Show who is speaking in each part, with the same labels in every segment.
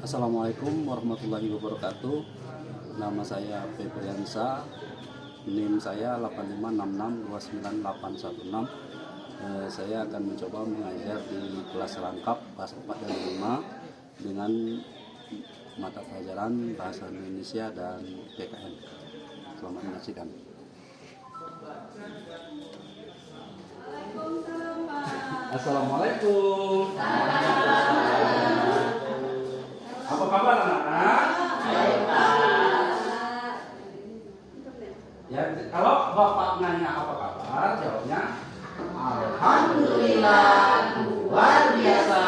Speaker 1: Assalamualaikum warahmatullahi wabarakatuh. Nama saya Febriansa, NIM saya 8566298816. Saya akan mencoba mengajar di kelas rangkap kelas 4 dan 5 dengan mata pelajaran Bahasa Indonesia dan PKN. Selamat menyaksikan. Assalamualaikum. Apa kabar anak-anak? Ya, kalau bapak nanya apa kabar, jawabnya alhamdulillah, luar biasa,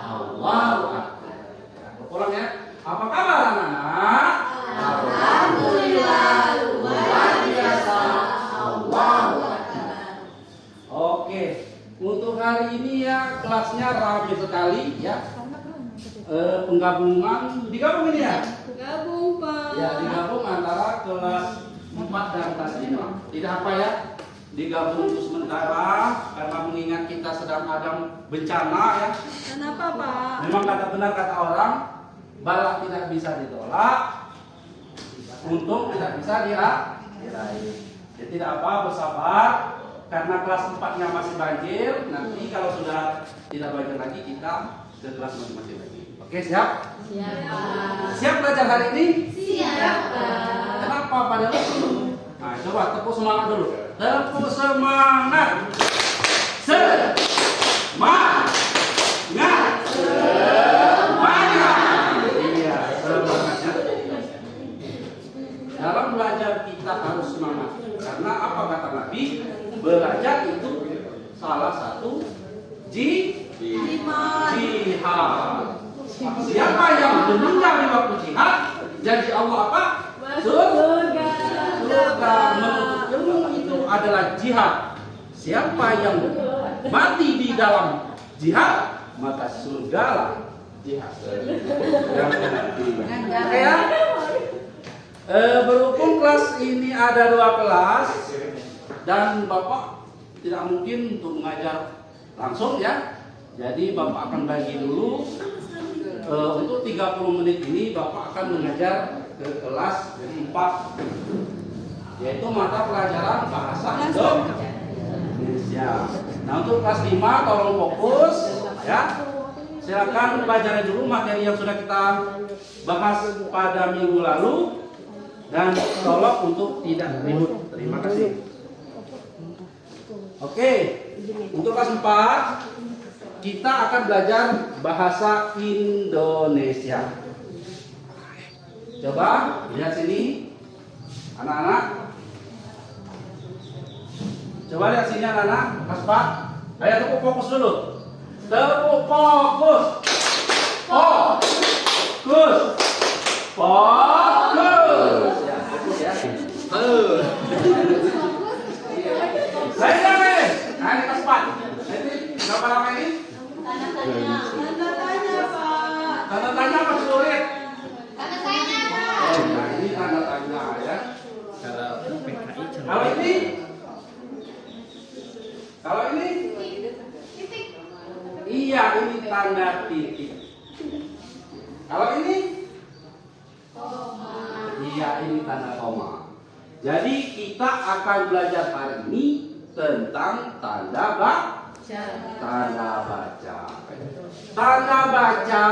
Speaker 1: Allahu Akbar. Ulang ya. Apa kabar anak-anak? Alhamdulillah, luar biasa, Allahu Akbar. Oke, untuk hari ini ya kelasnya ramai sekali ya. Penggabungan digabung ini ya?
Speaker 2: Gabung Pak.
Speaker 1: Ya, digabung antara kelas 4 dan kelas 5. Tidak apa ya? Digabung untuk sementara karena mengingat kita sedang ada bencana ya.
Speaker 2: Kenapa Pak?
Speaker 1: Memang kata benar kata orang, bala tidak bisa ditolak, untung tidak bisa diraih. Ya, tidak apa, bersabar karena kelas 4-nya masih banjir. Nanti kalau sudah tidak banjir lagi kita ke kelas masing-masing lagi. Oke, siap?
Speaker 2: Siap Pak.
Speaker 1: Siap belajar hari ini?
Speaker 2: Siap Pak.
Speaker 1: Kenapa pada lu? Nah, coba tepuk semangat dulu. Tepuk semangat. Semangat. Semangat. Iya, semangatnya. Dalam belajar kita harus semangat. Karena apa kata Nabi? Belajar itu salah satu jihad. Siapa yang meninggal di waktu jihad, janji Allah apa? Surga. Menuntut ilmu itu adalah jihad. Siapa yang mati di dalam jihad, maka surgalah jihad. Ya. Berhubung kelas ini ada 2 kelas dan Bapak tidak mungkin untuk mengajar langsung ya. Jadi Bapak akan bagi dulu untuk 30 menit ini Bapak akan mengajar ke kelas 4, yaitu mata pelajaran Bahasa Indonesia. Nah, untuk kelas 5 tolong fokus ya. Silakan pelajari dulu materi yang sudah kita bahas pada minggu lalu dan tolong untuk tidak ribut. Terima kasih. Oke, untuk kelas 4 kita akan belajar bahasa Indonesia. Coba lihat sini, anak-anak. Coba lihat sini anak-anak, kelas 4. Ayo tepuk fokus dulu. Tepuk fokus. Fokus. Fokus. Ya, fokus ya. Saya nih. Nah, ini kelas 4. Nanti berapa lama ini?
Speaker 2: Tanda tanya Pak.
Speaker 1: Tanda tanya masih sulit.
Speaker 2: Tanda tanya Pak.
Speaker 1: Oh, nah ini tanda tanya ya. Kalau ini? Kalau ini?
Speaker 2: Titik.
Speaker 1: Iya, ini tanda titik. Kalau ini?
Speaker 2: Koma.
Speaker 1: Iya, ini tanda koma. Jadi kita akan belajar hari ini tentang tanda baca. Tanda baca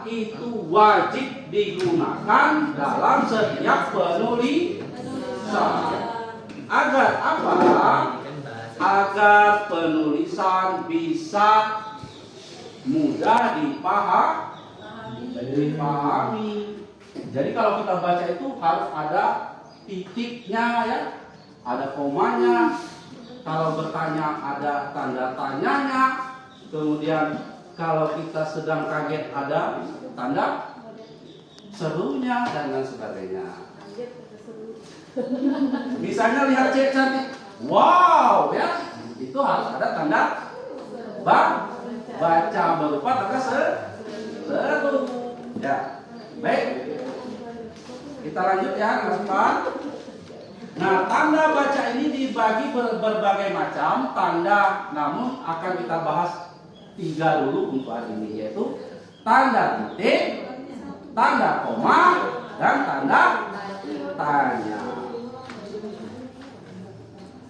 Speaker 1: itu wajib digunakan dalam setiap penulisan. Agar apa? Agar penulisan bisa mudah dipahami. Jadi kalau kita baca itu harus ada titiknya ya, ada komanya. Kalau bertanya ada tanda tanyanya. Kemudian kalau kita sedang kaget ada tanda serunya dan lain sebagainya. Misalnya lihat cek cantik, wow ya, itu harus ada tanda baca berupa tanda seru. Ya, baik. Kita lanjut ya, kelas 4. Nah, tanda baca ini dibagi berbagai macam tanda, namun akan kita bahas 3 dulu untuk hari ini, yaitu tanda titik, tanda koma, dan tanda tanya.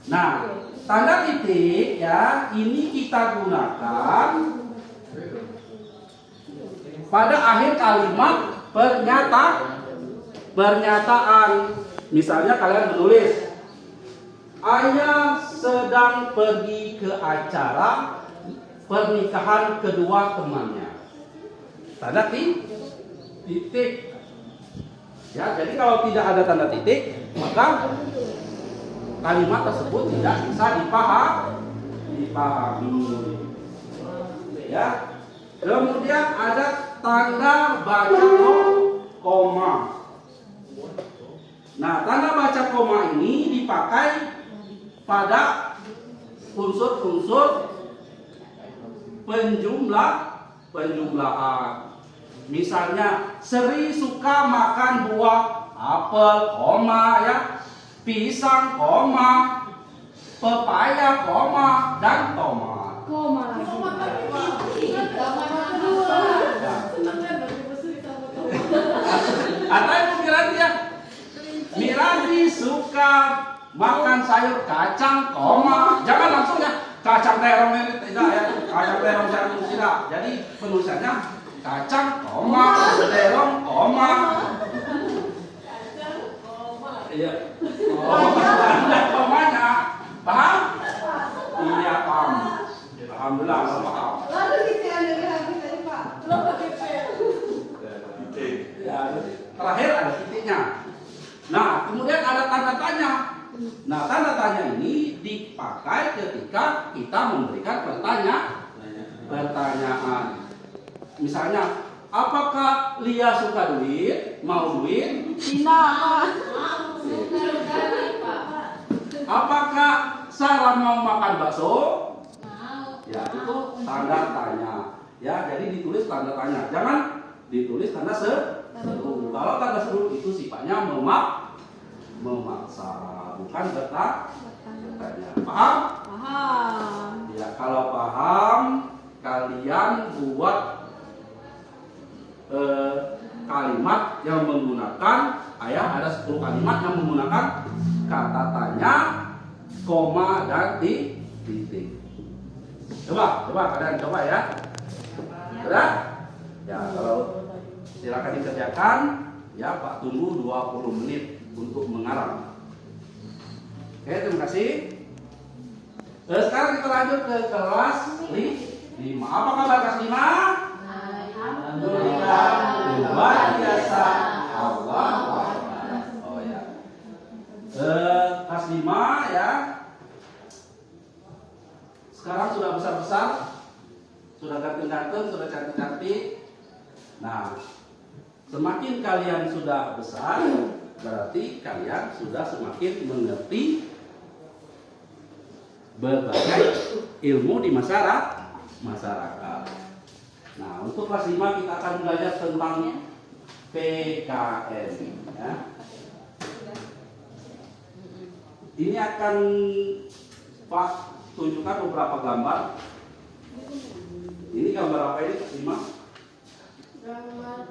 Speaker 1: Nah, tanda titik ya, ini kita gunakan pada akhir kalimat pernyataan. Misalnya kalian menulis, ayah sedang pergi ke acara pernikahan kedua temannya. Tanda titik. Ya, jadi kalau tidak ada tanda titik, maka kalimat tersebut tidak bisa dipahami. Ya. Kemudian ada tanda baca koma. Nah, tanda baca koma ini dipakai pada unsur-unsur penjumlahan. Misalnya, Sri suka makan buah apel, koma ya, pisang, koma, pepaya, koma, dan tomat.
Speaker 2: Koma lagi.
Speaker 1: Atau Ibu Miranti ya, Miranti suka makan sayur kacang, koma. Jangan langsung ya, kacang terong ini tidak ya, kacang terong jantung tidak. Jadi penulisannya kacang, koma, terong, koma. Iya. Ada komanya. Paham? Iya, paham. Alhamdulillah, paham.
Speaker 2: Lalu kita yang dari habis tadi Pak. Belum pakai pen.
Speaker 1: Ya, terakhir ada titiknya. Nah, kemudian ada tanda tanya. Nah, tanda tanya ini dipakai ketika kita memberikan pertanyaan. Misalnya, apakah Lia suka duit? Mau duit?
Speaker 2: Tidak.
Speaker 1: Apakah Sarah mau makan bakso? Ya, itu tanda tanya. Ya, jadi ditulis tanda tanya. Jangan ditulis tanda seru. Kalau tanda seru itu sifatnya memaksa, bukan bertanya. Paham?
Speaker 2: Paham.
Speaker 1: Ya, kalau paham, kalian buat kalimat yang menggunakan ada 10 kalimat yang menggunakan kata tanya, koma, dan titik. Coba kalian coba ya. Sudah? Ya, kalau silakan dikerjakan. Ya, Pak tunggu 20 menit untuk mengarang. Oke, terima kasih. Sekarang kita lanjut ke kelas 5. Apa kabar kelas 5? Alhamdulillah, luar biasa. Allah. Oh ya. Kelas 5 ya. Sekarang sudah besar-besar, sudah ganteng-ganteng, sudah cantik-cantik. Nah, semakin kalian sudah besar, berarti kalian sudah semakin mengerti berbagai ilmu di masyarakat. Nah, untuk kelas 5 kita akan belajar tentang PKN. Ya. Ini akan Pak tunjukkan beberapa gambar. Ini gambar apa ini, Kelas 5?
Speaker 2: Gambar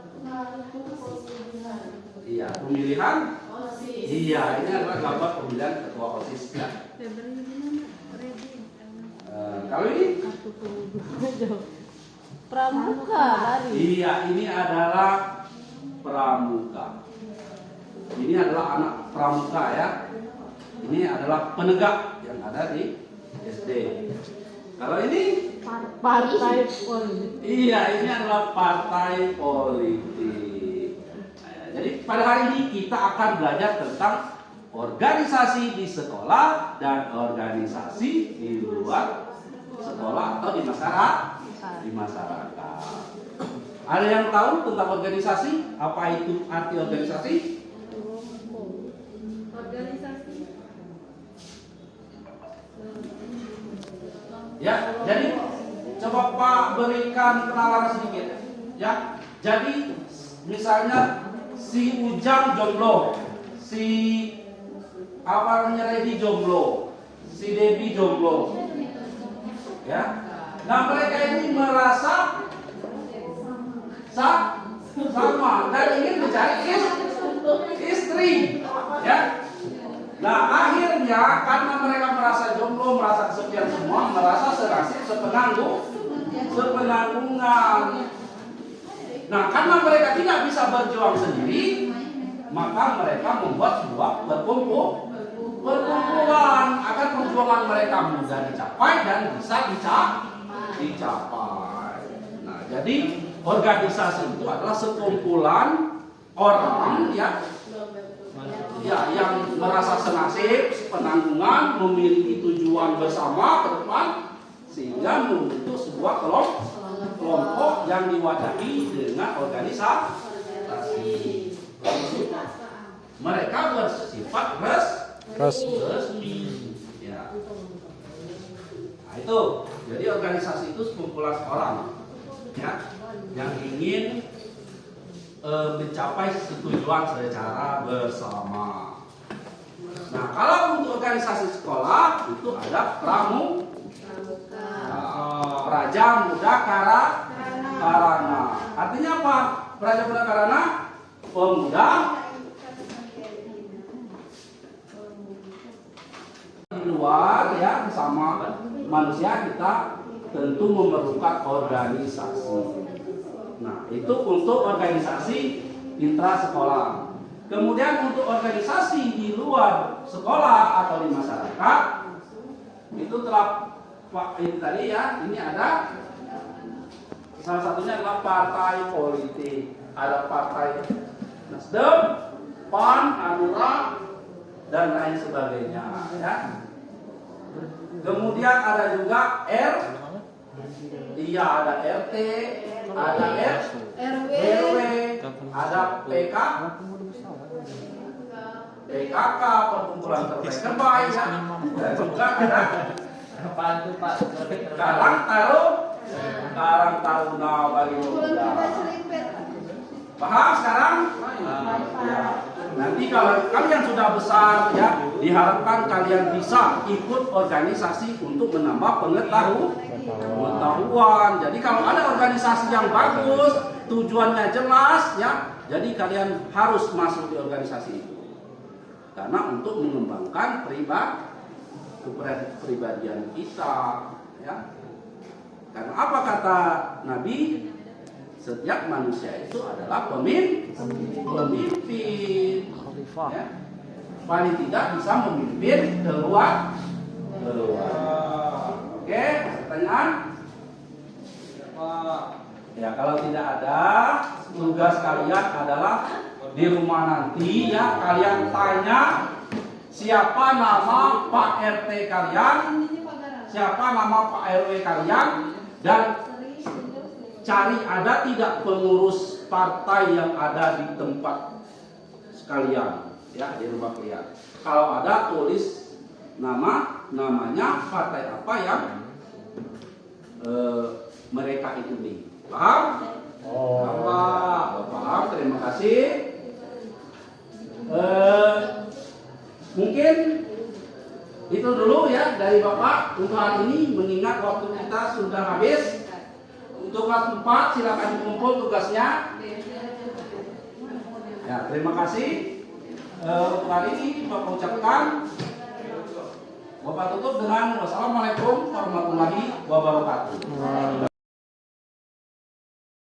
Speaker 2: pemilihan.
Speaker 1: Iya, pemilihan.
Speaker 2: OSIS.
Speaker 1: Iya, ini adalah gambar pemilihan ketua OSIS. Ya. Kalau ini?
Speaker 2: Pramuka dari.
Speaker 1: Iya, ini adalah pramuka. Ini adalah anak pramuka ya. Ini adalah penegak yang ada di SD. Kalau ini?
Speaker 2: Partai politik.
Speaker 1: Iya, ini adalah partai politik. Jadi pada hari ini kita akan belajar tentang organisasi di sekolah dan organisasi di luar sekolah atau di masyarakat. Ada yang tahu tentang organisasi? Apa itu arti organisasi?
Speaker 2: Organisasi.
Speaker 1: Ya, jadi coba Pak berikan kenalan sedikit. Ya, jadi misalnya si Ujang jomblo, si Redi jomblo, si Debbie jomblo. Ya, nah mereka ini merasa sama dan ingin mencari istri, ya. Nah akhirnya karena mereka merasa jomblo, merasa kesepian semua, merasa serasik, sepenanggungan. Nah karena mereka tidak bisa berjuang sendiri, maka mereka membuat sebuah perkumpulan agar perjuangan mereka mudah dicapai dan bisa dicapai. Nah jadi organisasi itu adalah sekumpulan orang yang merasa senasib, penanggungan, memiliki tujuan bersama ke depan, sehingga membentuk sebuah kelompok yang diwadahi dengan organisasi. Mereka bersifat resmi. Ya. Nah, itu. Jadi organisasi itu sekumpulan orang, ya, yang ingin mencapai tujuan secara bersama. Nah, kalau untuk organisasi sekolah itu ada Praja Muda Karana. Artinya apa? Praja Muda Karana, pemuda di luar, ya, sama manusia kita tentu memerlukan organisasi. Nah, itu untuk organisasi intra sekolah. Kemudian untuk organisasi di luar sekolah atau di masyarakat, itu telah ini tadi, ya, ini ada salah satunya adalah partai politik. Ada partai Nasdem, PAN, Hanura, dan lain sebagainya, ya. Kemudian ada juga ada RT, ada RW, ada PKK, perkumpulan terbaik, ya. Dan juga ada Karang Taruna bagi pemuda. Paham sekarang? Ya. Nanti kalau kalian sudah besar, ya, diharapkan kalian bisa ikut organisasi untuk menambah pengetahuan. Jadi kalau ada organisasi yang bagus, tujuannya jelas, ya, jadi kalian harus masuk di organisasi itu. Karena untuk mengembangkan kepribadian kita, ya. Karena apa kata Nabi? Setiap manusia itu adalah pemimpin, ya. Paling tidak bisa memimpin keluar. Oke, pertanyaan? Ya, kalau tidak ada, tugas kalian adalah di rumah nanti, ya, kalian tanya siapa nama Pak RT kalian, siapa nama Pak RW kalian, dan cari ada tidak pengurus partai yang ada di tempat sekalian, ya, di rumah kalian. Kalau ada, tulis namanya partai apa yang mereka ikuti. Paham? Paham. Terima kasih. Mungkin itu dulu, ya, dari Bapak untuk hari ini, mengingat waktu kita sudah habis. Untuk kelas 4 silakan dikumpul tugasnya. Ya, terima kasih. Untuk hari ini Bapak ucapkan, Bapak tutup dengan wassalamualaikum warahmatullahi wabarakatuh.